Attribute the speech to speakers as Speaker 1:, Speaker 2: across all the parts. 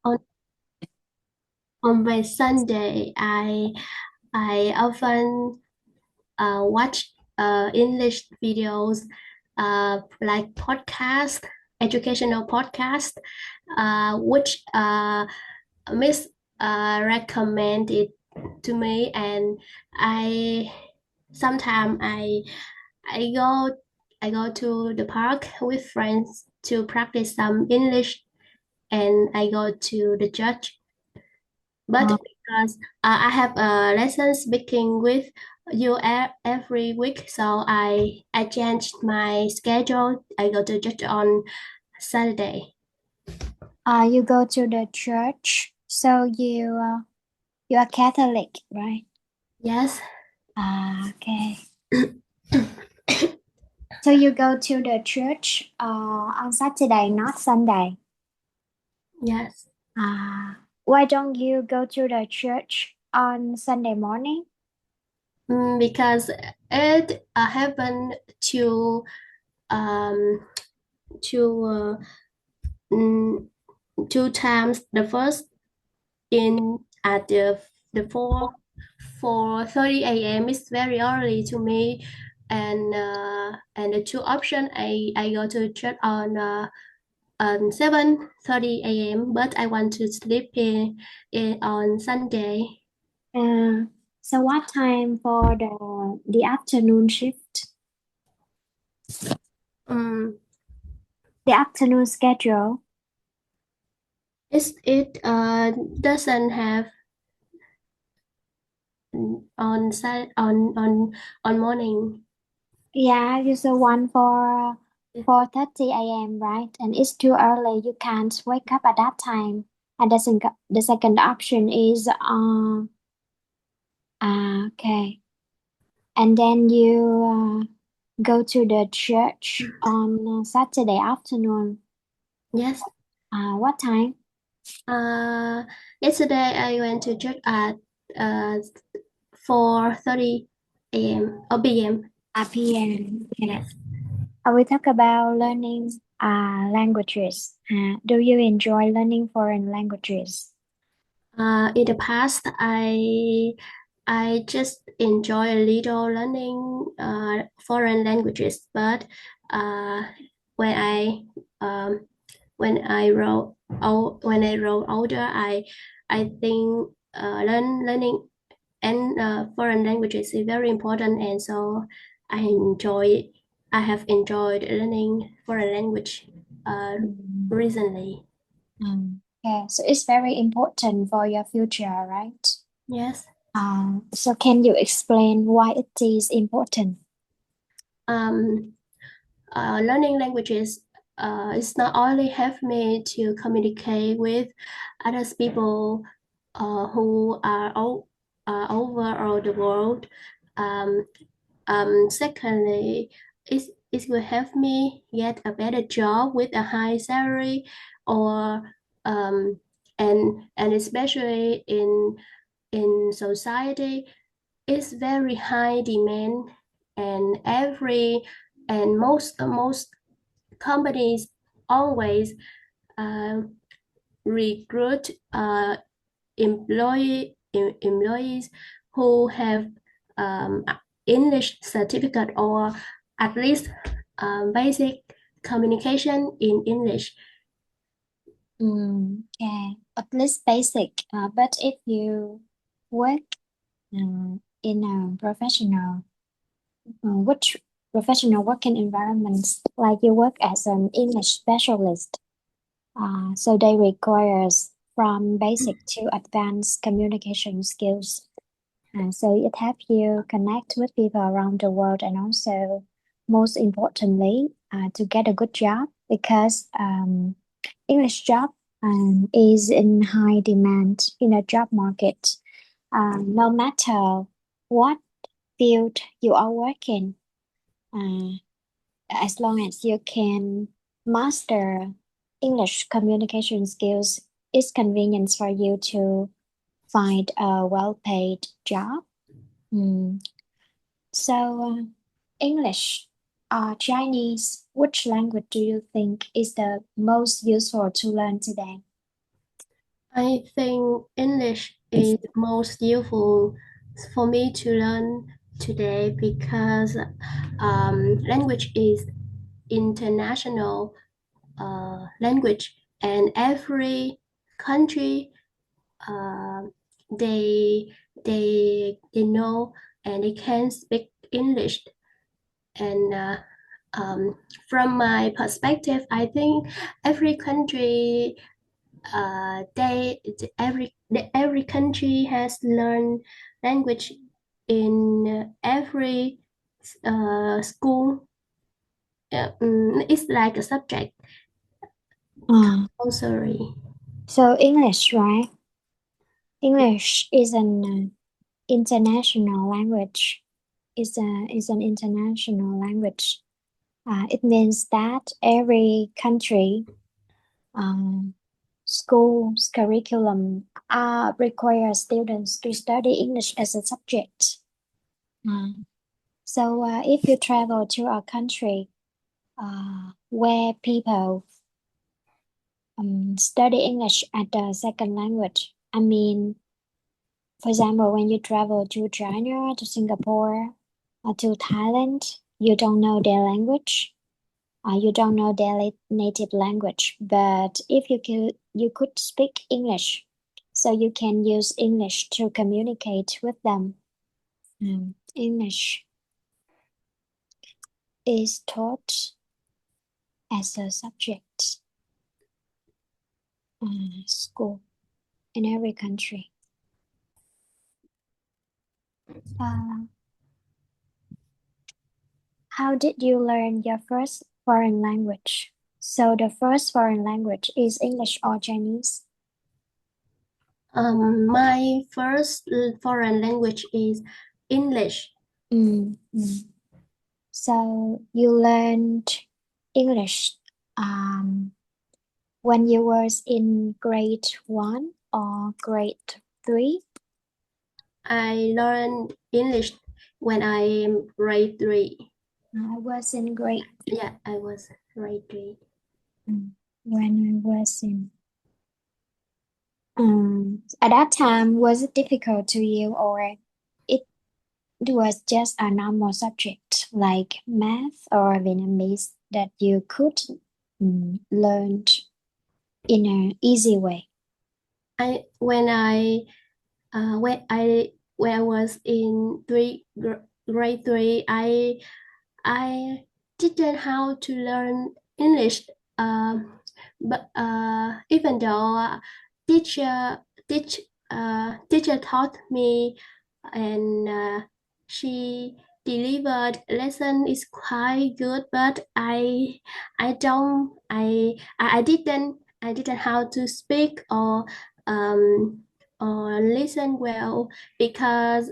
Speaker 1: On on my Sunday, I often watch English videos, like podcast, educational podcast, which Miss recommended to me, and I sometimes I go to the park with friends to practice some English, and I go to the church. But
Speaker 2: Uh,
Speaker 1: because I have a lesson speaking with you every week, so I changed my schedule. I go to church on Saturday.
Speaker 2: you go to the church, so you are Catholic, right?
Speaker 1: Yes.
Speaker 2: Okay. So you go to the church on Saturday, not Sunday.
Speaker 1: Yes.
Speaker 2: Why don't you go to the church on Sunday morning?
Speaker 1: Because it happened um to mm, two times. The first in at the 4:30 a.m. is very early to me, and the two option I go to church on 7:30 a.m. But I want to sleep in on Sunday.
Speaker 2: Uh, so what time for the afternoon shift?
Speaker 1: Um,
Speaker 2: The afternoon schedule?
Speaker 1: it doesn't have on morning.
Speaker 2: Yeah, you said one for 4:30 a.m., right? And it's too early. You can't wake up at that time. And the second option is okay. And then you go to the church on Saturday afternoon.
Speaker 1: Yes.
Speaker 2: What time?
Speaker 1: Uh, Yesterday I went to church at uh 4:30 a.m. or p.m.
Speaker 2: PM. Okay.
Speaker 1: Yes.
Speaker 2: I will talk about learning languages. Do you enjoy learning foreign languages?
Speaker 1: In the past, I just enjoy a little learning foreign languages, but uh, when I um, when I grow older, I think learning and foreign languages is very important, and so I enjoy I have enjoyed learning foreign language
Speaker 2: Mm.
Speaker 1: recently.
Speaker 2: Yeah, so it's very important for your future, right?
Speaker 1: Yes.
Speaker 2: So can you explain why it is important?
Speaker 1: Um, Learning languages is not only help me to communicate with other people who are over all the world. Um, Secondly, it will help me get a better job with a high salary, or um, and especially in society, it's very high demand, and most companies always uh, recruit employees who have um, English certificate, or at least basic communication in English.
Speaker 2: Okay, at least basic. But if you work in a which professional working environments, like you work as an English specialist, so they requires from basic to advanced communication skills. So it helps you connect with people around the world, and also, most importantly, to get a good job because English job is in high demand in a job market. No matter what field you are working, uh, as long as you can master English communication skills, it's convenient for you to find a well-paid job. Mm. So, English or Chinese, which language do you think is the most useful to learn today?
Speaker 1: I think English is most useful for me to learn today because language is international language, and every country uh, they they know and they can speak English. And from my perspective, I think every country every country has learned language in every school. It's like a subject
Speaker 2: Uh,
Speaker 1: compulsory.
Speaker 2: so English, right? English is an international language. Is an international language. It means that every country, um, schools, curriculum require students to study English as a subject. Uh, so if you travel to a country where people study English as a second language, I mean, for example, when you travel to China, to Singapore, or to Thailand, you don't know their language. You don't know their native language, but if you could speak English, so you can use English to communicate with them. English is taught as a subject school in every country. Uh, how did you learn your first foreign language? So the first foreign language is English or Chinese?
Speaker 1: My first foreign language is English.
Speaker 2: Mm, mm. So you learned English um, when you was in grade one or grade three?
Speaker 1: I learned English when I am grade three.
Speaker 2: I was in grade
Speaker 1: Yeah, I was grade three.
Speaker 2: when I was in. At that time, was it difficult to you, or it was just a normal subject like math or Vietnamese that you could learn in an easy way?
Speaker 1: I when I when I was in grade three, I didn't how to learn English. But even though teacher teacher taught me, and she delivered lesson is quite good, but I don't I didn't how to speak um or listen well because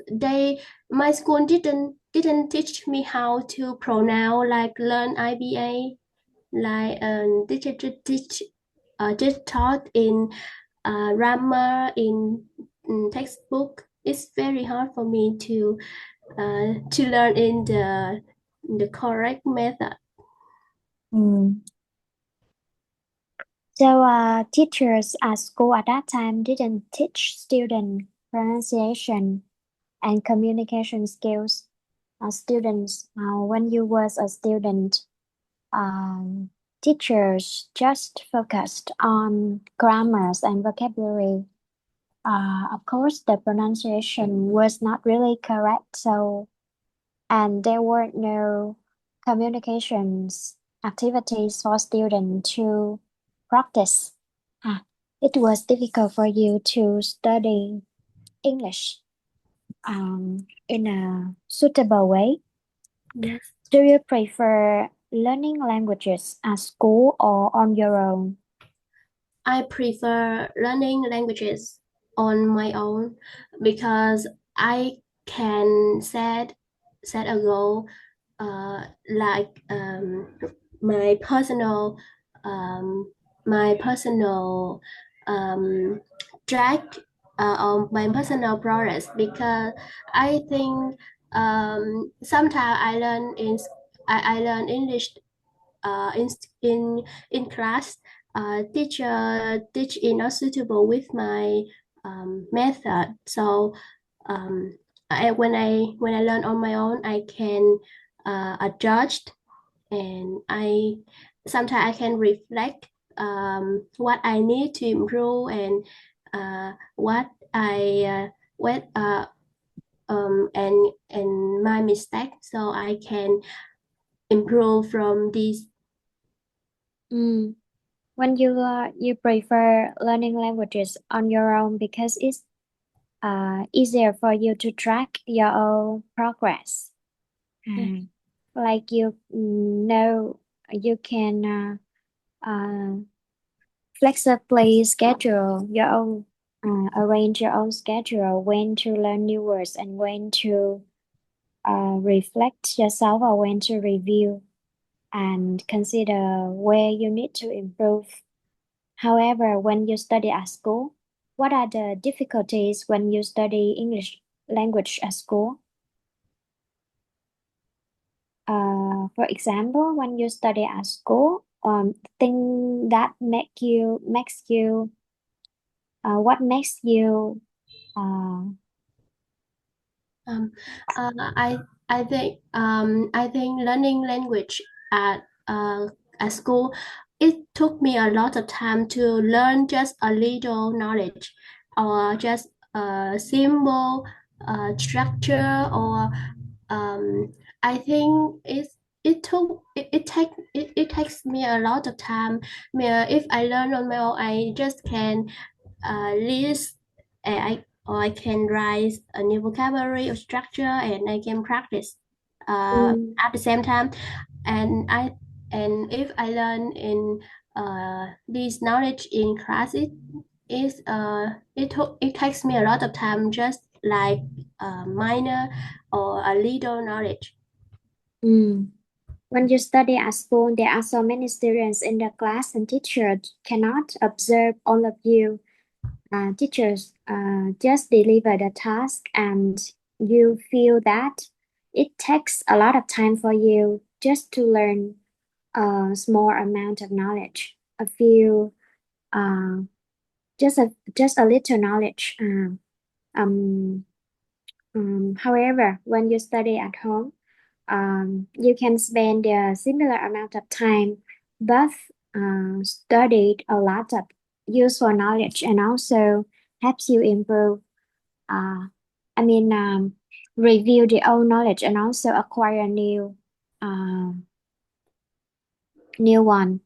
Speaker 1: my school didn't teach me how to pronounce, like learn IBA, like teacher just taught in grammar in textbook. It's very hard for me to learn in the correct method.
Speaker 2: Mm. So, teachers at school at that time didn't teach student pronunciation and communication skills. Students, when you was a student, um, teachers just focused on grammars and vocabulary. Of course, the pronunciation was not really correct, so and there were no communications activities for students to practice. Ah, it was difficult for you to study English in a suitable way.
Speaker 1: Yes.
Speaker 2: Do you prefer learning languages at school or on your own?
Speaker 1: I prefer learning languages on my own because I can set a goal, like my personal um, my personal um, track on my personal progress, because I think sometimes I learn English in in class, teach is not suitable with my method. So um, when I learn on my own, I can adjust, and I sometimes I can reflect what I need to improve, and what I what and my mistake, so I can improve from this.
Speaker 2: Mm. When you prefer learning languages on your own because it's easier for you to track your own progress.
Speaker 1: Yes.
Speaker 2: Like you know you can flexibly schedule your own arrange your own schedule when to learn new words and when to reflect yourself or when to review and consider where you need to improve. However, when you study at school, what are the difficulties when you study English language at school? For example, when you study at school, thing that makes you what makes you uh,
Speaker 1: Um, uh, I I think learning language at uh, at school, it took me a lot of time to learn just a little knowledge, or just a simple structure, or I think it takes me a lot of time. If I learn on my own, I just can list, or I can write a new vocabulary or structure, and I can practice
Speaker 2: mm,
Speaker 1: at the same time. And if I learn in this knowledge in class, it takes me a lot of time, just like a minor or a little knowledge.
Speaker 2: mm. When you study at school, there are so many students in the class, and teachers cannot observe all of you. Teachers just deliver the task, and you feel that it takes a lot of time for you just to learn a small amount of knowledge, a few, uh, just a little knowledge. Um, However, when you study at home, you can spend a similar amount of time, but studied a lot of useful knowledge and also helps you improve. Uh, I mean, review the old knowledge and also acquire uh, new one.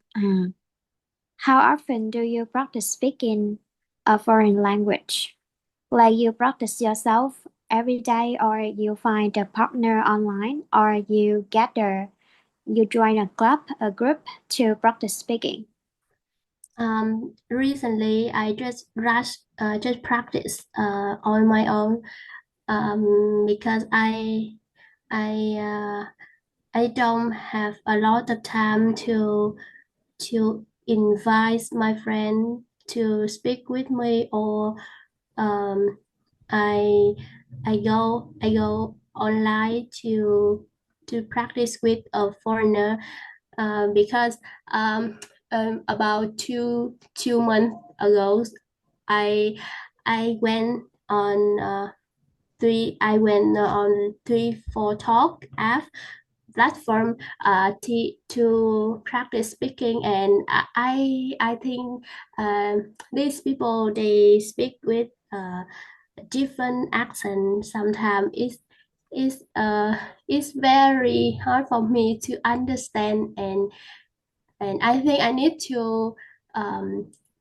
Speaker 2: How often do you practice speaking a foreign language? Like you practice yourself every day, or you find a partner online, or you join a club, a group to practice speaking.
Speaker 1: Recently, I just practice on my own, because I I don't have a lot of time to invite my friend to speak with me, or um, I I go online to practice with a foreigner, because about two months ago, I I went on I went on 3 4 Talk app platform to practice speaking, and I think these people, they speak with different accent. Sometimes it's very hard for me to understand, and I think I need to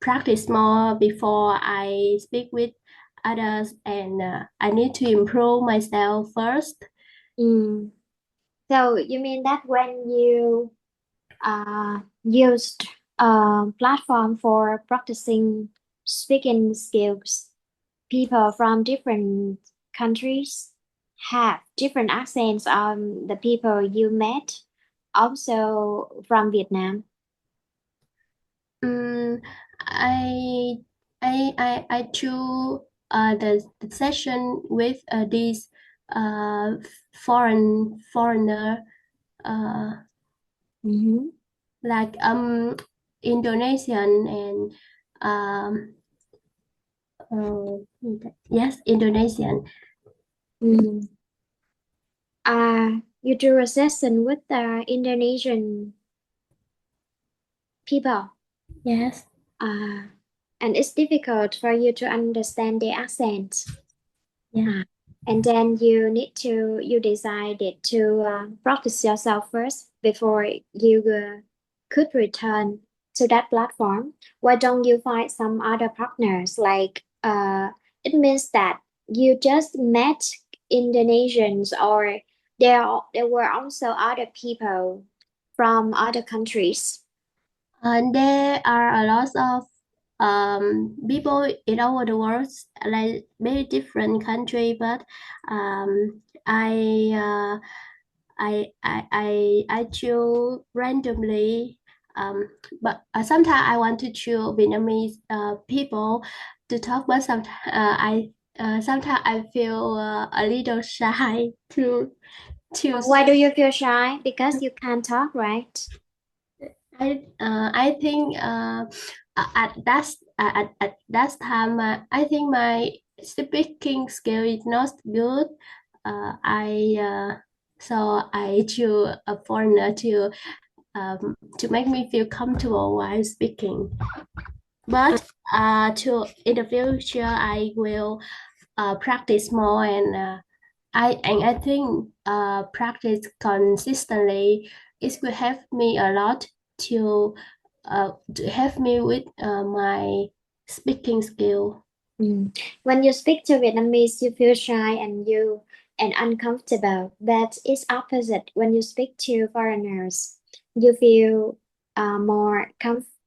Speaker 1: practice more before I speak with others, and I need to improve myself first.
Speaker 2: Mm. So you mean that when you used a platform for practicing speaking skills, people from different countries have different accents on the people you met, also from Vietnam.
Speaker 1: Mm, I I choose the session with these foreigner, uh,
Speaker 2: Mm-hmm.
Speaker 1: like Indonesian and um, yes, Indonesian.
Speaker 2: Mm. You do a session with the Indonesian people.
Speaker 1: Yes.
Speaker 2: Uh, and it's difficult for you to understand the accent.
Speaker 1: Yeah.
Speaker 2: And then you decided to practice yourself first before you could return to that platform. Why don't you find some other partners? Like it means that you just met Indonesians, or there were also other people from other countries.
Speaker 1: And there are a lot of people in all the world, like very different country, but I choose randomly. But sometimes I want to choose Vietnamese people to talk, but sometimes I feel a little shy to choose.
Speaker 2: Why do you feel shy? Because you can't talk, right?
Speaker 1: I think at that time I think my speaking skill is not good. I so I choose a foreigner to make me feel comfortable while speaking. But to in the future I will practice more and I think practice consistently it will help me a lot to to help me with my speaking skill.
Speaker 2: Mm. When you speak to Vietnamese, you feel shy and uncomfortable. But it's opposite. When you speak to foreigners, you feel more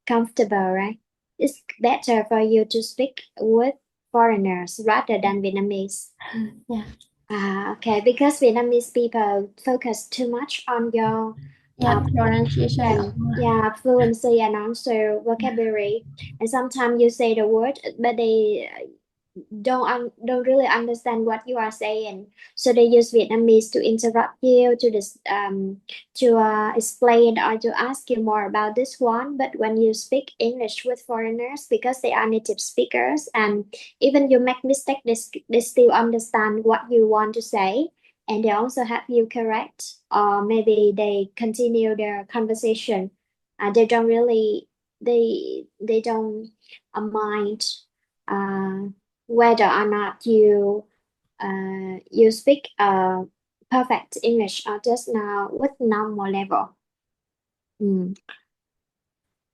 Speaker 2: comfortable, right? It's better for you to speak with foreigners rather than Vietnamese.
Speaker 1: Yeah,
Speaker 2: Okay, because Vietnamese people focus too much on your
Speaker 1: yeah, pronunciation.
Speaker 2: pronunciation, yeah, fluency and also vocabulary. And sometimes you say the word, but they don't really understand what you are saying. So they use Vietnamese to interrupt you to explain or to ask you more about this one. But when you speak English with foreigners, because they are native speakers, and even you make mistake, they still understand what you want to say, and they also help you correct, or maybe they continue their conversation. They don't really they don't mind. Uh, Whether or not you speak perfect English or just now with normal level. Mm.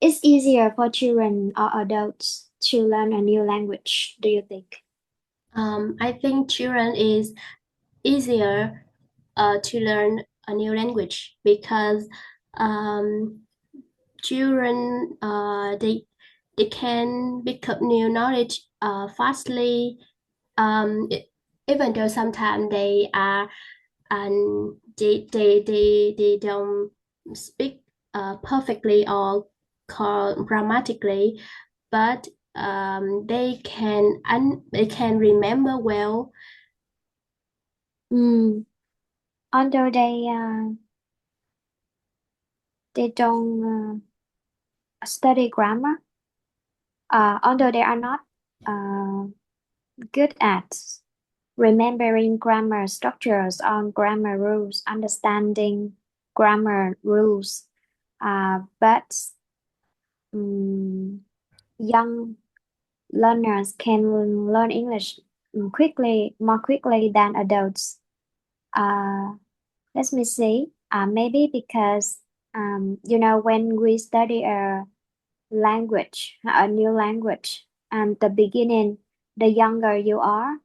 Speaker 2: It's easier for children or adults to learn a new language, do you think?
Speaker 1: I think children is easier to learn a new language because um, children they can pick up new knowledge fastly. Even though sometimes they are and they don't speak perfectly or grammatically, but they can remember well.
Speaker 2: Mm. Although they don't study grammar, although they are not uh, good at remembering grammar structures or grammar rules, understanding grammar rules. But young learners can learn English more quickly than adults. Uh, Let me see. Maybe because when we study a new language, and the beginning, the younger you are,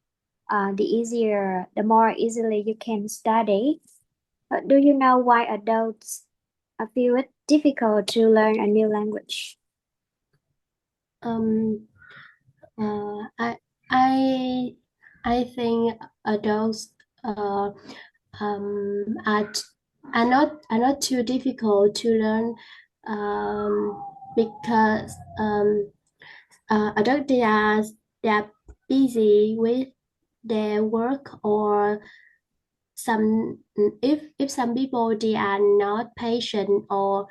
Speaker 2: the more easily you can study. Do you know why adults feel it difficult to learn a new language?
Speaker 1: Um, uh, I I I think adults um, are, are not too difficult to learn because adults they are busy with their work or some if some people they are not patient or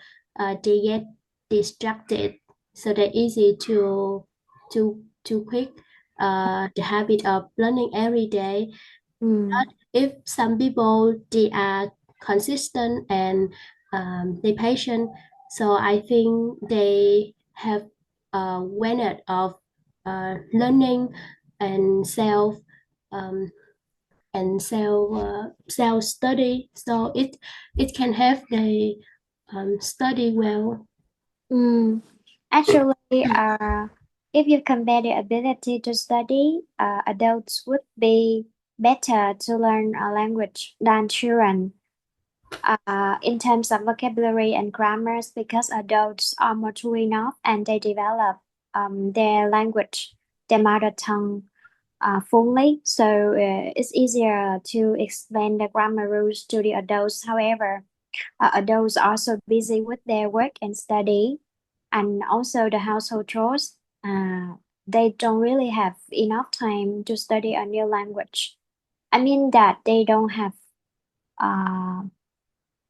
Speaker 1: they get distracted so that easy to quit the habit of learning every day.
Speaker 2: Mm.
Speaker 1: But if some people they are consistent and they patient, so I think they have a awareness of learning and um, self study, so it can have the study well.
Speaker 2: Mm. Actually, if you compare the ability to study, adults would be better to learn a language than children. In terms of vocabulary and grammars, because adults are mature enough and they develop their language, their mother tongue, fully. So it's easier to explain the grammar rules to the adults. However, adults are so busy with their work and study, and also the household chores. They don't really have enough time to study a new language. I mean that they don't have uh,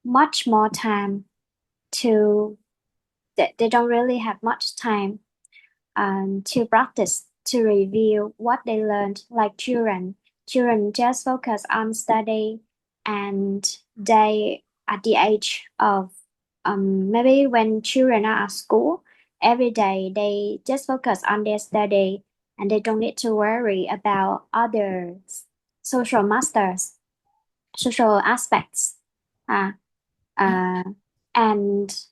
Speaker 2: much more time to. They don't really have much time to practice, to review what they learned. Like children, children just focus on study, and they at the age of maybe when children are at school, every day they just focus on their study, and they don't need to worry about other social masters, social aspects. Uh,
Speaker 1: Yeah.
Speaker 2: uh, and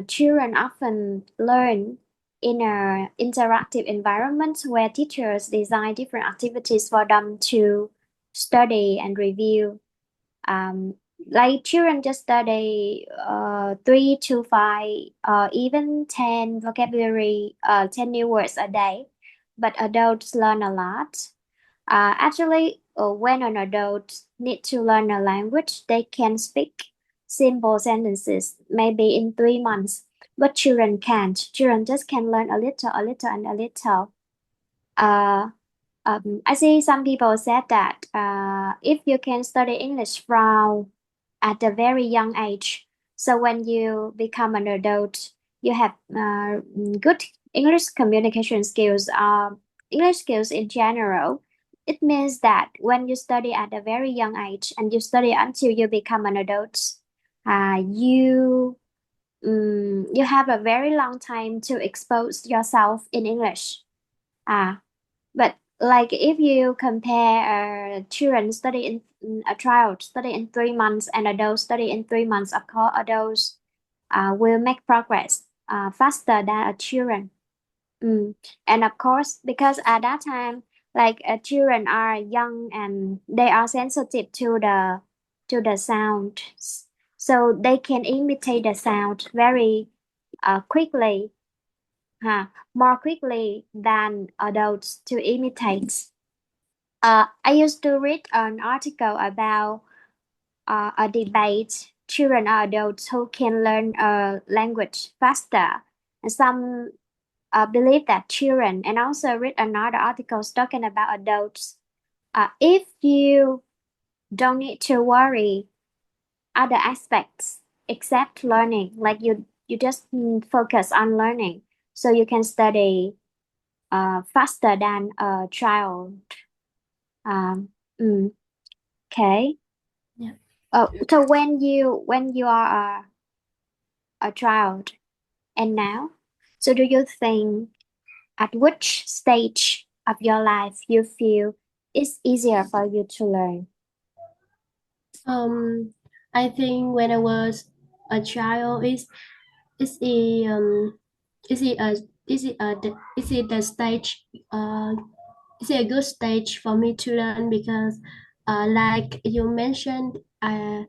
Speaker 2: children often learn in a interactive environment where teachers design different activities for them to study and review. Um, like children just study 3 to 5, even 10 new words a day, but adults learn a lot. Actually, when an adult need to learn a language, they can speak simple sentences maybe in 3 months, but children can't. Children just can learn a little, and a little. Uh, I see some people said that if you can study English from at a very young age, so when you become an adult, you have good English communication skills, English skills in general. It means that when you study at a very young age and you study until you become an adult, you have a very long time to expose yourself in English. Uh, but like if you compare children study in a child study in 3 months and adults study in 3 months, of course adults will make progress faster than a children. Mm. And of course, because at that time, like children are young and they are sensitive to the sound, so they can imitate the sound very quickly, more quickly than adults to imitate. I used to read an article about a debate children or adults who can learn a language faster. And some believe that children, and also read another articles talking about adults. If you don't need to worry other aspects except learning, like you just focus on learning, so you can study faster than a child. Um, mm, okay.
Speaker 1: Yeah.
Speaker 2: So when you are a child and now, so do you think at which stage of your life you feel it's easier for you to learn?
Speaker 1: um I think when I was a child is a is it a is it the stage is it a good stage for me to learn, because like you mentioned, I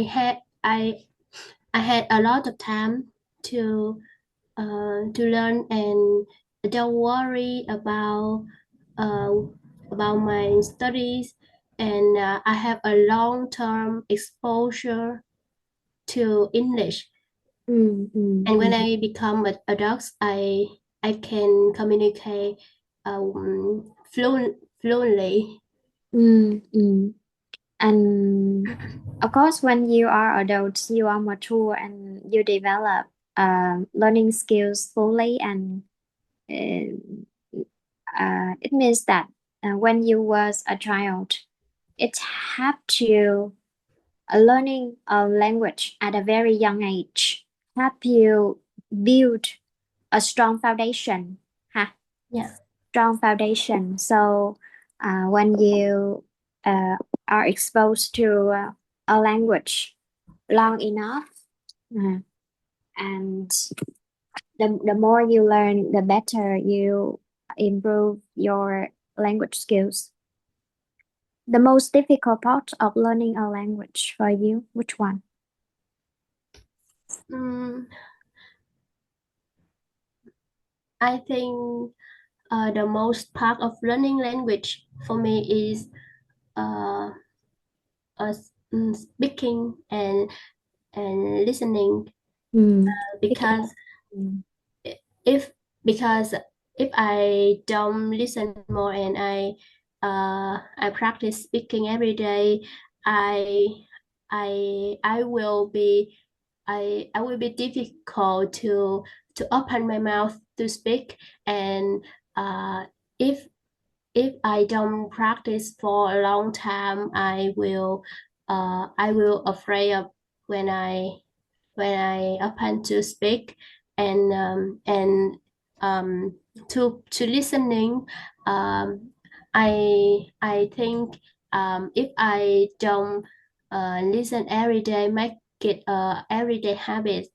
Speaker 1: had I had a lot of time to learn and don't worry uh, about my studies, and I have a long term exposure to English.
Speaker 2: Mm, mm,
Speaker 1: And when
Speaker 2: mm,
Speaker 1: I become an adult, I can communicate fluently.
Speaker 2: mm. And of course, when you are adults, you are mature and you develop. learning skills fully, and it means that when you was a child, it have to learning a language at a very young age help you build a strong foundation, ha,
Speaker 1: Yeah.
Speaker 2: strong foundation. So when you uh, are exposed to a language long enough, uh, and the more you learn, the better you improve your language skills. The most difficult part of learning a language for you, which one?
Speaker 1: Mm, I think the most part of learning language for me is uh, speaking and listening,
Speaker 2: Mm. Speaking.
Speaker 1: because
Speaker 2: Mm.
Speaker 1: if because if I don't listen more and I practice speaking every day, I I will be I will be difficult to open my mouth to speak. And uh, if if I don't practice for a long time, I will afraid of when I open to speak. And to listening. um, I think if I don't listen every day, make it a everyday habit,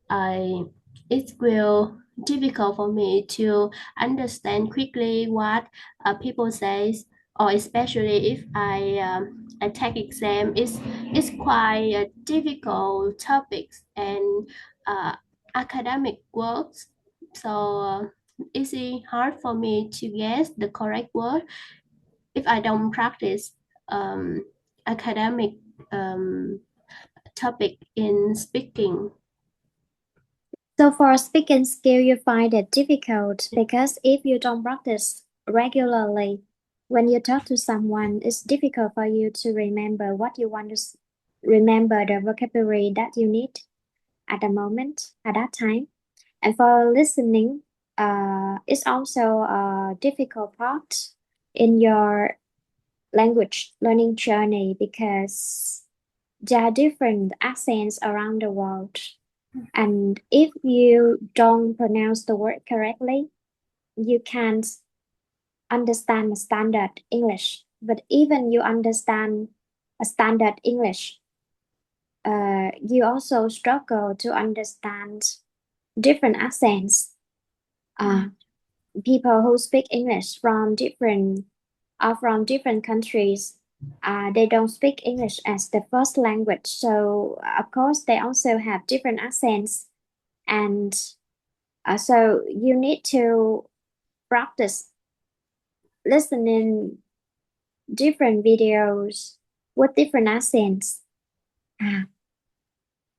Speaker 1: I it will difficult for me to understand quickly what people says, or especially if I take exam. It's quite a difficult topics and uh, academic works, so it's hard for me to guess the correct word if I don't practice academic um, topic in speaking.
Speaker 2: So for speaking skill, you find it difficult because if you don't practice regularly, when you talk to someone, it's difficult for you to remember what you want to remember the vocabulary that you need at the moment, at that time. And for listening, it's also a difficult part in your language learning journey because there are different accents around the world. And if you don't pronounce the word correctly, you can't understand standard English. But even you understand a standard English, you also struggle to understand different accents. Uh, People who speak English from different are from different countries. They don't speak English as the first language, so of course they also have different accents, and so you need to practice listening different videos with different accents. Ah.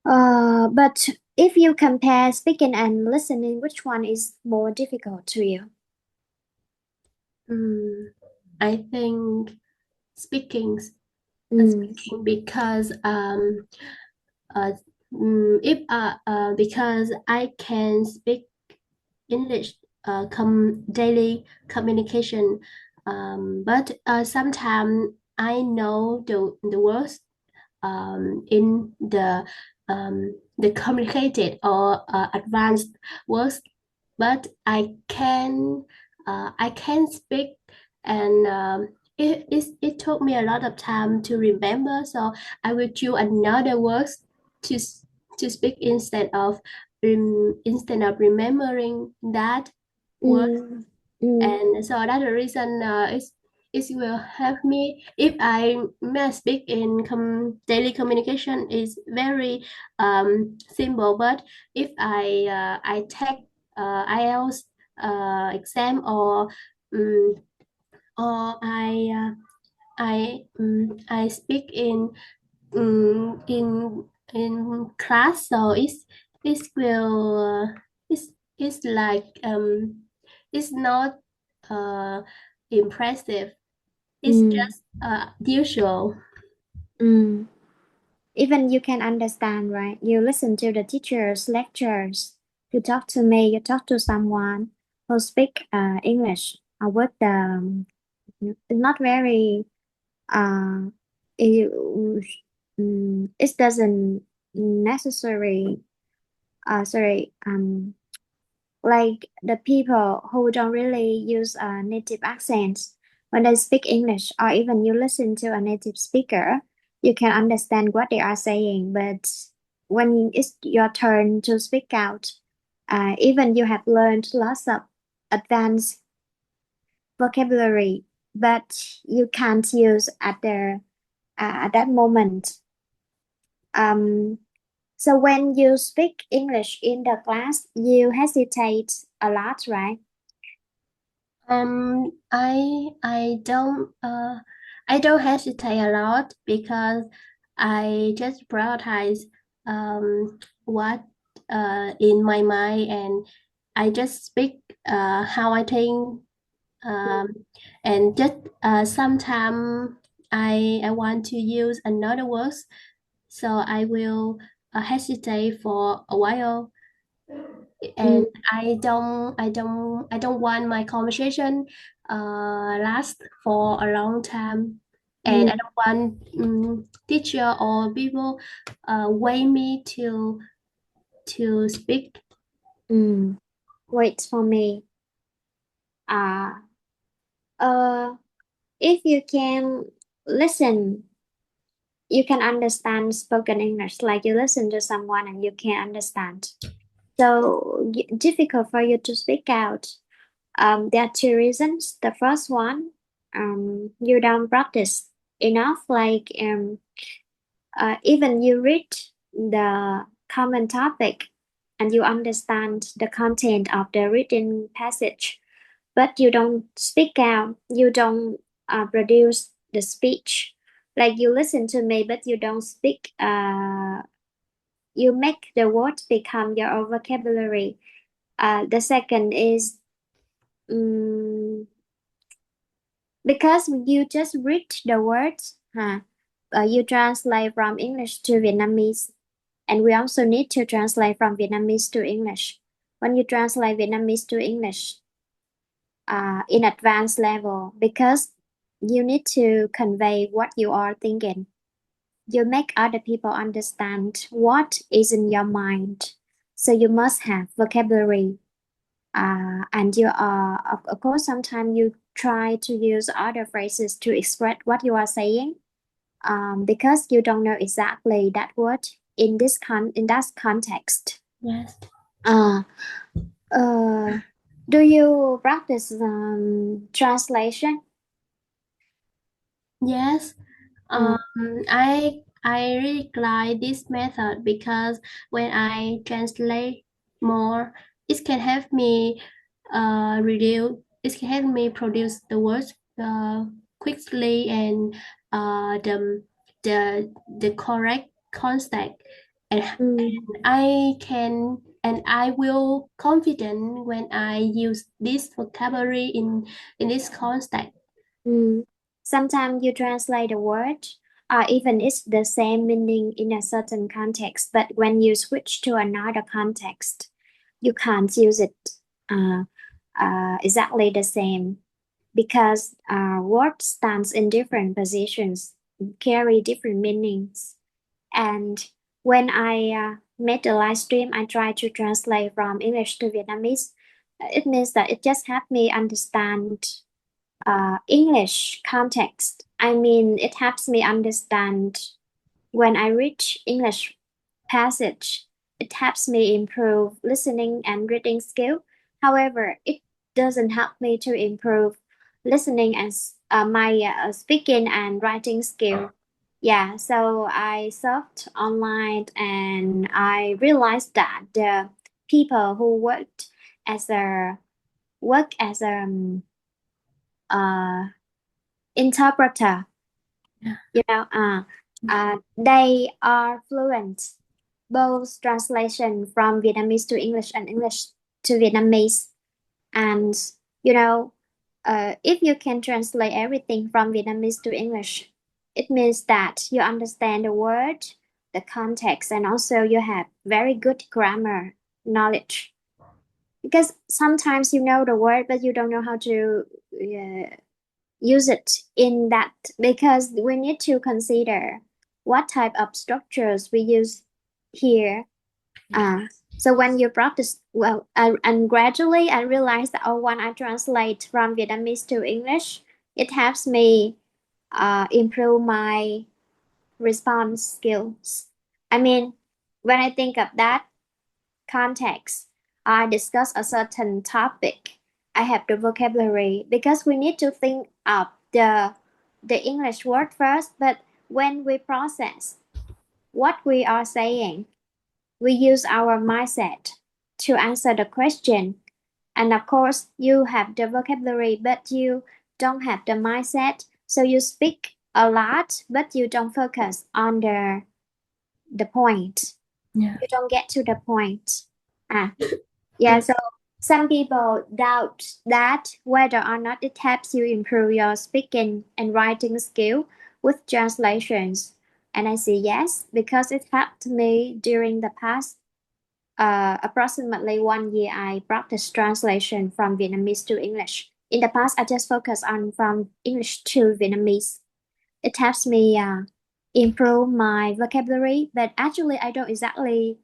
Speaker 2: But if you compare speaking and listening, which one is more difficult to you?
Speaker 1: Mm, I think speaking,
Speaker 2: Mm.
Speaker 1: because uh, if because I can speak English daily communication, but sometimes I know the words in the complicated or advanced words, but I can speak. And it took me a lot of time to remember, so I will choose another words to to speak instead of remembering that word.
Speaker 2: Mm. Mm.
Speaker 1: And so that's the reason it will help me if I may speak in daily communication is very simple. But if I take IELTS exam, um, or I speak in class, so it will it's like it's not uh impressive. It's
Speaker 2: Mm.
Speaker 1: just usual.
Speaker 2: Mm. Even you can understand, right? You listen to the teacher's lectures. You talk to me, you talk to someone who speak English with the not very uh it, it doesn't necessary sorry like the people who don't really use native accents when they speak English, or even you listen to a native speaker, you can understand what they are saying. But when it's your turn to speak out, even you have learned lots of advanced vocabulary, but you can't use at that moment. Um, so when you speak English in the class, you hesitate a lot, right?
Speaker 1: I don't hesitate a lot because I just prioritize what in my mind, and I just speak how I think, um, and just sometimes I want to use another words, so I will hesitate for a while, and
Speaker 2: Mm,
Speaker 1: I don't want my conversation last for a long time, and
Speaker 2: mm,
Speaker 1: I don't want teacher or people wait me to speak.
Speaker 2: mm. Wait for me. Uh, uh, if you can listen, you can understand spoken English. Like you listen to someone and you can understand. So difficult for you to speak out. There are two reasons. The first one, you don't practice enough. Like even you read the common topic and you understand the content of the written passage, but you don't speak out, you don't produce the speech. Like you listen to me, but you don't speak. You make the words become your own vocabulary. The second is um, because you just read the words, huh? You translate from English to Vietnamese, and we also need to translate from Vietnamese to English. When you translate Vietnamese to English, in advanced level, because you need to convey what you are thinking. You make other people understand what is in your mind. So you must have vocabulary. And you are, of course, sometimes you try to use other phrases to express what you are saying, because you don't know exactly that word in that context.
Speaker 1: Yes.
Speaker 2: Uh, uh, do you practice translation?
Speaker 1: Yes.
Speaker 2: Mm,
Speaker 1: Um, I really like this method because when I translate more, it can help me reduce. It can help me produce the words quickly, and the correct context, and
Speaker 2: mm,
Speaker 1: I will confident when I use this vocabulary in this context.
Speaker 2: mm. Sometimes you translate a word, even it's the same meaning in a certain context, but when you switch to another context, you can't use it uh, exactly the same because words stands in different positions, carry different meanings. And when I made a live stream, I tried to translate from English to Vietnamese. It means that it just helped me understand English context. I mean, it helps me understand when I read English passage. It helps me improve listening and reading skill. However, it doesn't help me to improve listening and my speaking and writing skill. Yeah, so I searched online and I realized that the people who work as a uh, interpreter,
Speaker 1: Yeah.
Speaker 2: they are fluent both translation from Vietnamese to English and English to Vietnamese. And you know, if you can translate everything from Vietnamese to English, it means that you understand the word, the context, and also you have very good grammar knowledge. Because sometimes you know the word, but you don't know how to use it in that, because we need to consider what type of structures we use here. So when you practice well, and gradually I realized that, oh, when I translate from Vietnamese to English, it helps me improve my response skills. I mean, when I think of that context, I discuss a certain topic, I have the vocabulary, because we need to think of the English word first, but when we process what we are saying, we use our mindset to answer the question. And of course, you have the vocabulary, but you don't have the mindset. So you speak a lot, but you don't focus on the point.
Speaker 1: Yeah.
Speaker 2: You don't get to the point. Ah, yeah. So some people doubt that whether or not it helps you improve your speaking and writing skill with translations. And I say yes, because it helped me during the past approximately 1 year. I practiced translation from Vietnamese to English. In the past, I just focused on from English to Vietnamese. It helps me improve my vocabulary, but actually, I don't exactly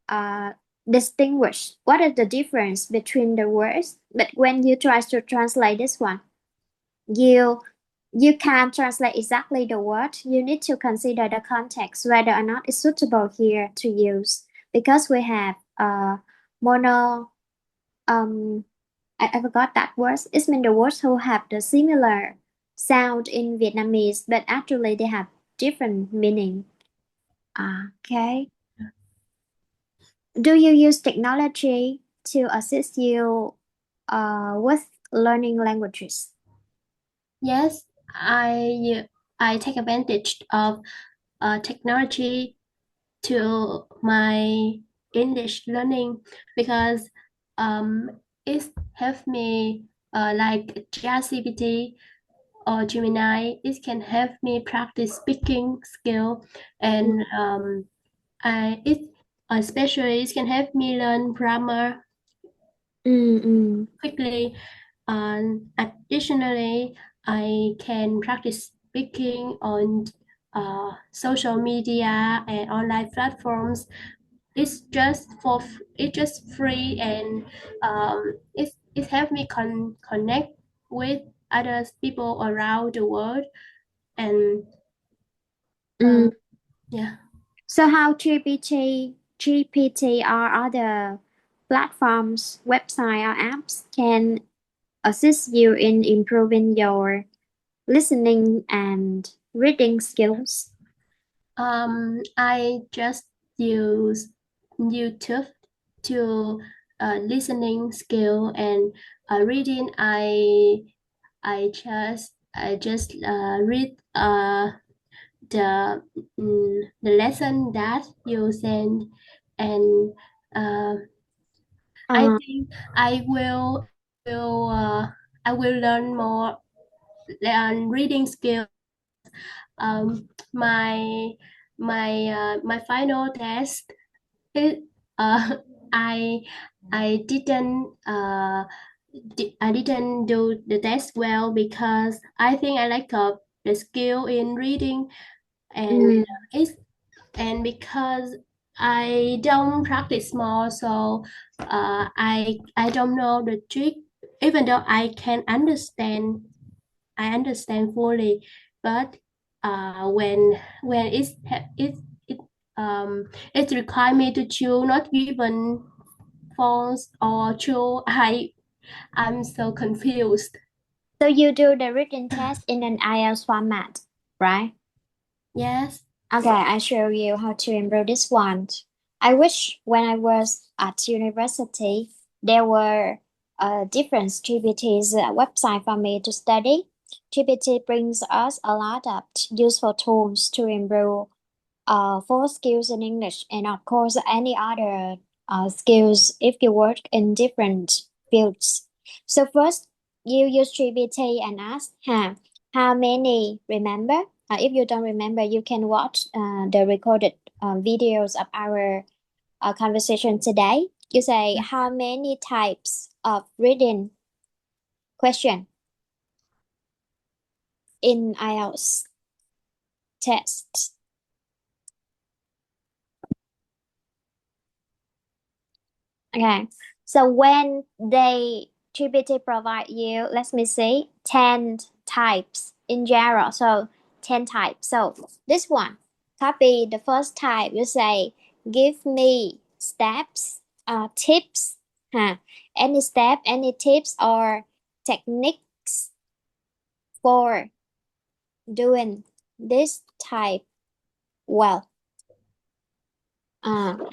Speaker 2: uh, distinguish what is the difference between the words. But when you try to translate this one, you you can translate exactly the word. You need to consider the context, whether or not it's suitable here to use, because we have mono I forgot that word. It means the words who have the similar sound in Vietnamese, but actually they have different meaning. Okay. Do you use technology to assist you with learning languages?
Speaker 1: Yes, I take advantage of technology to my English learning because um, it helps me like ChatGPT or Gemini. It can help me practice speaking skill and it especially it can help me learn grammar
Speaker 2: Mm, mm,
Speaker 1: quickly. And additionally, I can practice speaking on social media and online platforms. It's just free and it helps me connect with other people around the world and
Speaker 2: mm.
Speaker 1: um, yeah.
Speaker 2: So how GPT or other platforms, website or apps can assist you in improving your listening and reading skills?
Speaker 1: I just use YouTube to listening skill and reading. I just read the lesson that you send, and uh, I
Speaker 2: Uh,
Speaker 1: think I will learn more reading skill because my my final test it uh I I didn't I didn't do the test well because I think I lack of the skill in reading and
Speaker 2: mm.
Speaker 1: it's and because I don't practice more, so I don't know the trick. Even though I understand fully, but when it it require me to choose not given false or true, I'm so confused.
Speaker 2: So you do the written test in an IELTS format, right?
Speaker 1: Yes.
Speaker 2: Okay, I show you how to improve this one. I wish when I was at university, there were different GPT's website for me to study. GPT brings us a lot of useful tools to improve for skills in English, and of course any other skills if you work in different fields. So first, you use GPT and ask, how many remember? If you don't remember, you can watch the recorded videos of our conversation today. You say how many types of reading question in IELTS test. Okay, so when they GPT provide you, let me see, 10 types in general. So 10 types. So this one, copy the first type. You say, give me steps, tips, huh? Any step, any tips or techniques for doing this type well.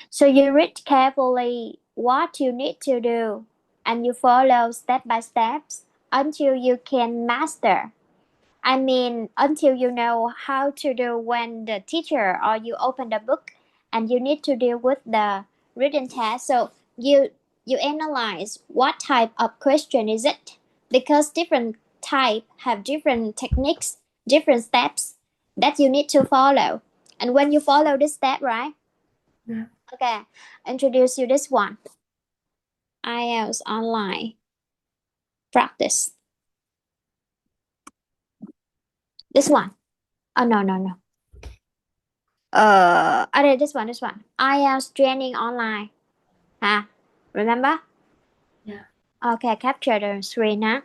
Speaker 2: So you read carefully what you need to do and you follow step by steps until you can master. I mean, until you know how to do when the teacher or you open the book and you need to deal with the written test. So you analyze what type of question is it because different type have different techniques, different steps that you need to follow. And when you follow this step, right?
Speaker 1: Yeah.
Speaker 2: Okay, introduce you this one. IELTS online practice. This one. Oh no no no. This one. IELTS training online. Remember?
Speaker 1: Yeah.
Speaker 2: Okay, capture the screen now.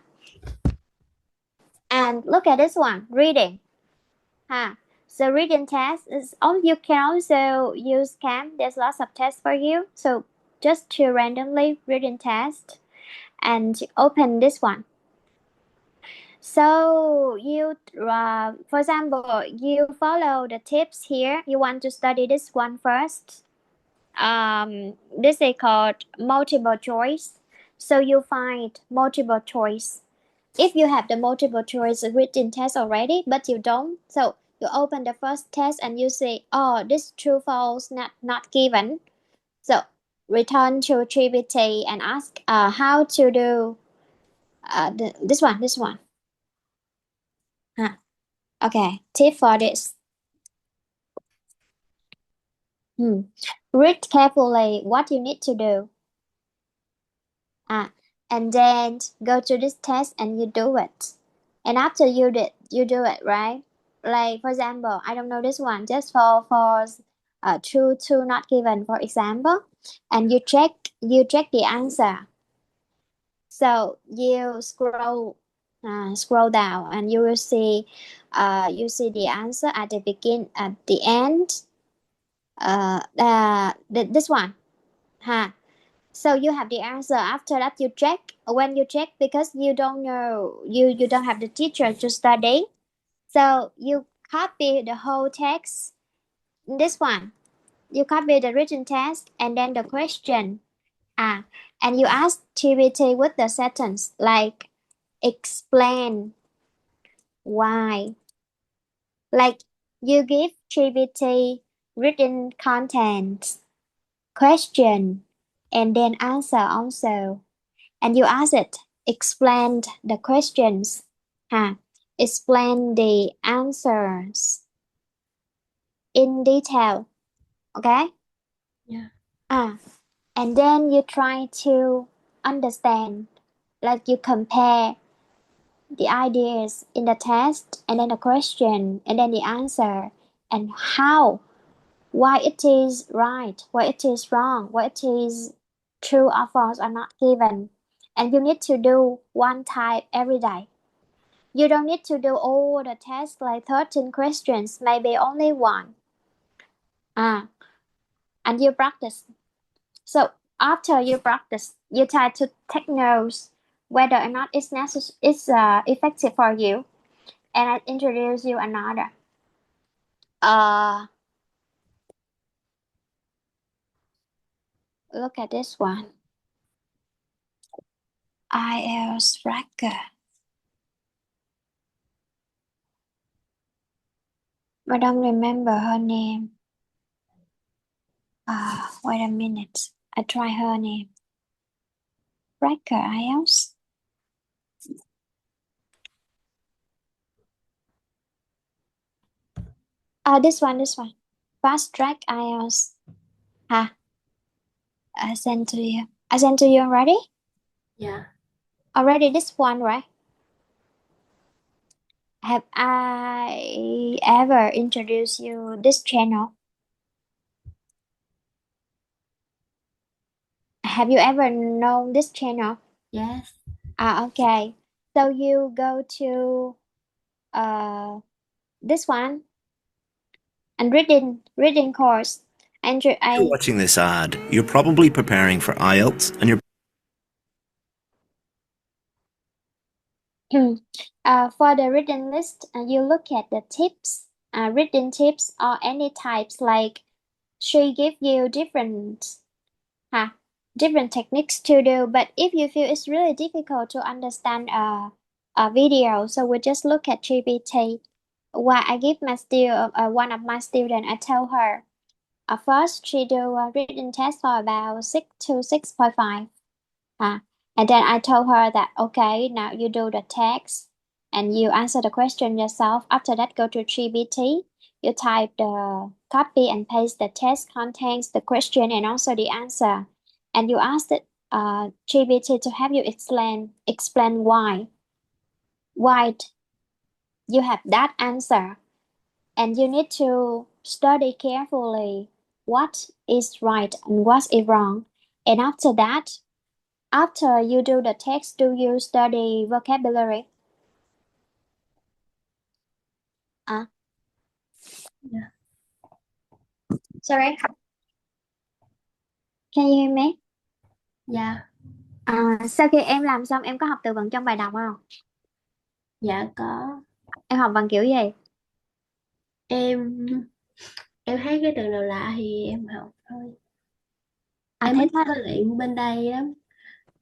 Speaker 2: And look at this one, reading. So reading test is you can also use Cam. There's lots of tests for you. So just to randomly reading test and open this one. So for example, you follow the tips here. You want to study this one first. This is called multiple choice. So you find multiple choice. If you have the multiple choice written test already, but you don't, so you open the first test and you say, oh, this true false not given. So return to GPT and ask how to do this one. Okay, tip for this. Read carefully what you need to do. And then go to this test and you do it. And after you do it, right? Like for example, I don't know this one, just for true to not given, for example, and you check the answer. So you scroll down and you see the answer at the end. This one, so you have the answer. After that, you check. When you check, because you don't know, you don't have the teacher to study, so you copy the whole text. This one, you copy the written text and then the question. And you ask GPT with the sentence like explain why. Like you give GPT written content, question, and then answer also. And you ask it, explain the questions, explain the answers in detail. Okay?
Speaker 1: Yeah.
Speaker 2: And then you try to understand, like you compare the ideas in the test and then the question and then the answer and why it is right, why it is wrong, why it is true or false or not given. And you need to do one type every day. You don't need to do all the tests like 13 questions, maybe only one. And you practice. So after you practice, you try to take notes whether or not it's effective for you. And I introduce you another. Look at this one. IELTS tracker. I don't remember her name. Wait a minute. I try her name. Tracker IELTS. This one. Fast track IELTS. Ha, I sent to you. I sent to you already?
Speaker 1: Dạ.
Speaker 2: Already this one, right? Have I ever introduced you this channel? Have you ever known this channel?
Speaker 1: Yes.
Speaker 2: Okay. So you go to uh this one and reading course. And
Speaker 3: If you're watching this ad, you're probably preparing for IELTS and you're
Speaker 2: for the reading list, you look at the tips, reading tips or any types like she give you uh, different techniques to do. But if you feel it's really difficult to understand a video, so we just look at GPT. Why I give my one of my students, I tell her, first she do a reading test for about 6 to 6.5. Uh, and then I told her that, okay, now you do the text and you answer the question yourself. After that, go to GPT. You type the copy and paste the test contents, the question, and also the answer. And you ask the GPT to have you explain why you have that answer. And you need to study carefully what is right and what is wrong. And after that, after you do the text, do you study vocabulary? À,
Speaker 1: Dạ.
Speaker 2: sorry, can you hear me?
Speaker 1: Dạ.
Speaker 2: Sau khi em làm xong em có học từ vựng trong bài đọc không?
Speaker 1: Dạ có.
Speaker 2: Em học bằng kiểu gì?
Speaker 1: em em thấy cái từ nào lạ thì em học thôi. Em
Speaker 2: Thế
Speaker 1: ít
Speaker 2: thôi.
Speaker 1: có luyện bên đây lắm,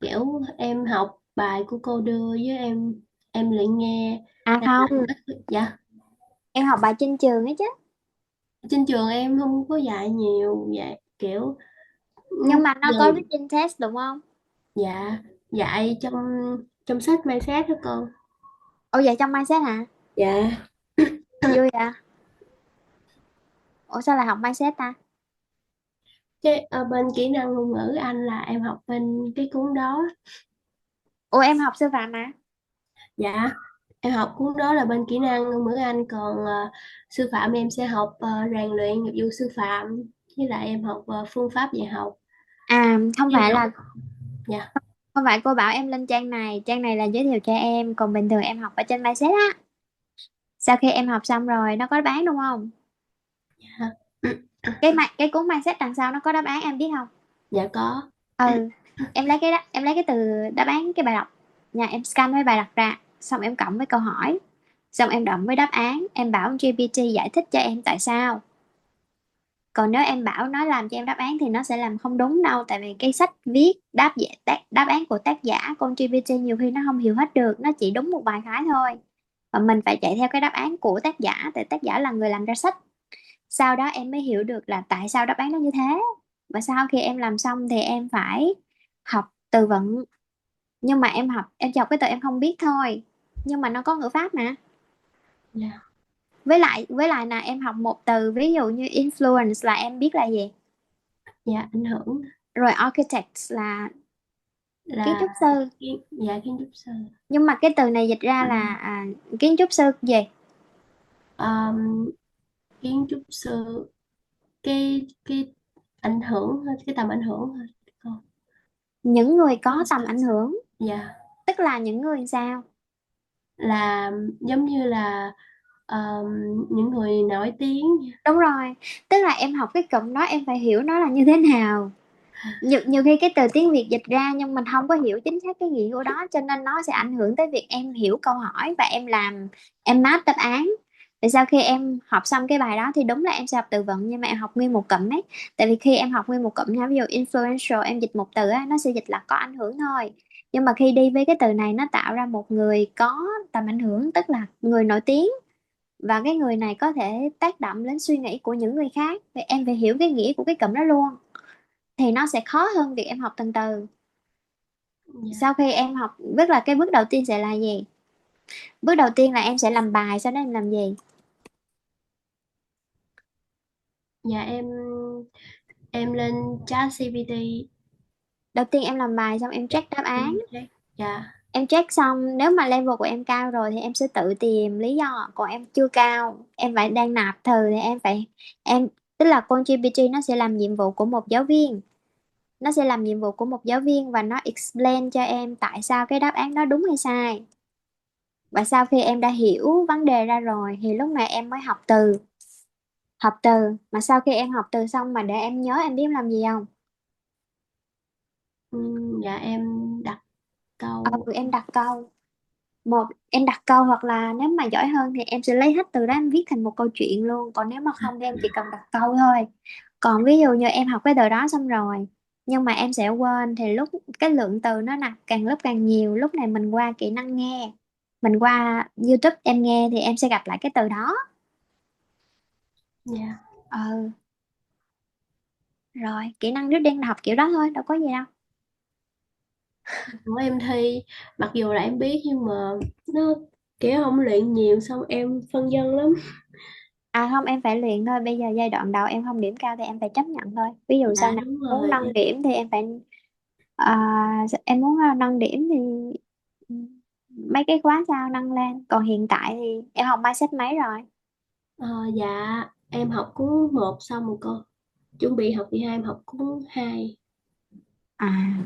Speaker 1: kiểu em học bài của cô đưa với em luyện nghe nên là
Speaker 2: Không,
Speaker 1: ít. Dạ.
Speaker 2: em học bài trên trường ấy chứ.
Speaker 1: Trên trường em không có dạy nhiều vậy, kiểu
Speaker 2: Nhưng mà nó có
Speaker 1: gần.
Speaker 2: written test đúng không?
Speaker 1: Dạ, dạy trong trong sách mindset đó con.
Speaker 2: Ồ vậy trong mindset hả?
Speaker 1: Dạ.
Speaker 2: Vui vậy? Ủa sao lại học mindset ta?
Speaker 1: Cái ở bên kỹ năng ngôn ngữ Anh là em học bên cái cuốn đó.
Speaker 2: Ủa em học sư phạm mà.
Speaker 1: Dạ, em học cuốn đó là bên kỹ năng ngôn ngữ Anh, còn sư phạm em sẽ học rèn luyện nghiệp vụ sư phạm, với lại em học phương pháp dạy học.
Speaker 2: Không
Speaker 1: Em
Speaker 2: phải
Speaker 1: học.
Speaker 2: là
Speaker 1: Dạ.
Speaker 2: không phải cô bảo em lên trang này là giới thiệu cho em, còn bình thường em học ở trên mindset á. Sau khi em học xong rồi nó có bán đúng không?
Speaker 1: Dạ.
Speaker 2: Cái cuốn mindset đằng sau nó có đáp án em biết không?
Speaker 1: Dạ có.
Speaker 2: Ừ, em lấy cái từ đáp án cái bài đọc nhà, em scan với bài đọc ra, xong em cộng với câu hỏi, xong em động với đáp án, em bảo GPT giải thích cho em tại sao. Còn nếu em bảo nó làm cho em đáp án thì nó sẽ làm không đúng đâu, tại vì cái sách viết đáp án của tác giả, con GPT nhiều khi nó không hiểu hết được, nó chỉ đúng một vài cái thôi, và mình phải chạy theo cái đáp án của tác giả, tại tác giả là người làm ra sách. Sau đó em mới hiểu được là tại sao đáp án nó như thế. Và sau khi em làm xong thì em phải học từ vựng. Nhưng mà em chỉ học cái từ em không biết thôi, nhưng mà nó có ngữ pháp mà.
Speaker 1: Dạ.
Speaker 2: Với lại là em học một từ, ví dụ như influence là em biết là gì.
Speaker 1: Dạ, ảnh hưởng
Speaker 2: Rồi architect là kiến
Speaker 1: là
Speaker 2: trúc sư.
Speaker 1: dạ kiến trúc sư.
Speaker 2: Nhưng mà cái từ này dịch ra là kiến trúc sư gì?
Speaker 1: Ờm, Kiến trúc sư, cái ảnh hưởng thôi, cái tầm ảnh hưởng thôi con.
Speaker 2: Những người có tầm ảnh hưởng.
Speaker 1: Dạ,
Speaker 2: Tức là những người sao?
Speaker 1: là giống như là ờm, những người nổi tiếng.
Speaker 2: Đúng rồi, tức là em học cái cụm đó em phải hiểu nó là như thế nào. Nhiều khi cái từ tiếng Việt dịch ra nhưng mình không có hiểu chính xác cái nghĩa của đó, cho nên nó sẽ ảnh hưởng tới việc em hiểu câu hỏi và em map đáp án. Thì sau khi em học xong cái bài đó thì đúng là em sẽ học từ vựng, nhưng mà em học nguyên một cụm ấy. Tại vì khi em học nguyên một cụm nha, ví dụ influential em dịch một từ á, nó sẽ dịch là có ảnh hưởng thôi. Nhưng mà khi đi với cái từ này nó tạo ra một người có tầm ảnh hưởng, tức là người nổi tiếng, và cái người này có thể tác động đến suy nghĩ của những người khác, thì em phải hiểu cái nghĩa của cái cụm đó luôn, thì nó sẽ khó hơn việc em học từng từ.
Speaker 1: Dạ.
Speaker 2: Sau khi em học, tức là cái bước đầu tiên sẽ là gì? Bước đầu tiên là em sẽ làm bài, sau đó em làm gì?
Speaker 1: Dạ em lên chat GPT.
Speaker 2: Đầu tiên em làm bài xong em check đáp án.
Speaker 1: Dạ.
Speaker 2: Em check xong nếu mà level của em cao rồi thì em sẽ tự tìm lý do, còn em chưa cao em phải đang nạp thừ thì em tức là con GPT nó sẽ làm nhiệm vụ của một giáo viên, nó sẽ làm nhiệm vụ của một giáo viên và nó explain cho em tại sao cái đáp án đó đúng hay sai. Và sau khi em đã hiểu vấn đề ra rồi thì lúc này em mới học từ. Học từ mà sau khi em học từ xong mà để em nhớ em biết em làm gì không?
Speaker 1: Dạ em đặt câu.
Speaker 2: Em đặt câu. Một em đặt câu, hoặc là nếu mà giỏi hơn thì em sẽ lấy hết từ đó em viết thành một câu chuyện luôn, còn nếu mà không thì em chỉ cần đặt câu thôi. Còn ví dụ như em học cái từ đó xong rồi nhưng mà em sẽ quên thì lúc cái lượng từ nó nạp càng lúc càng nhiều, lúc này mình qua kỹ năng nghe, mình qua YouTube em nghe thì em sẽ gặp lại cái từ đó.
Speaker 1: Dạ.
Speaker 2: ờ Rồi kỹ năng reading là học kiểu đó thôi, đâu có gì đâu.
Speaker 1: Của em thi, mặc dù là em biết nhưng mà nó kiểu không luyện nhiều xong em phân vân lắm.
Speaker 2: À không, em phải luyện thôi, bây giờ giai đoạn đầu em không điểm cao thì em phải chấp nhận thôi, ví dụ sau
Speaker 1: Dạ
Speaker 2: này
Speaker 1: đúng
Speaker 2: muốn nâng
Speaker 1: rồi.
Speaker 2: điểm thì em phải em muốn nâng điểm thì ừ, mấy cái khóa sau nâng lên, còn hiện tại thì em học mindset mấy rồi?
Speaker 1: Ờ, dạ em học cuốn một xong một cô, chuẩn bị học kỳ hai em học cuốn hai.
Speaker 2: À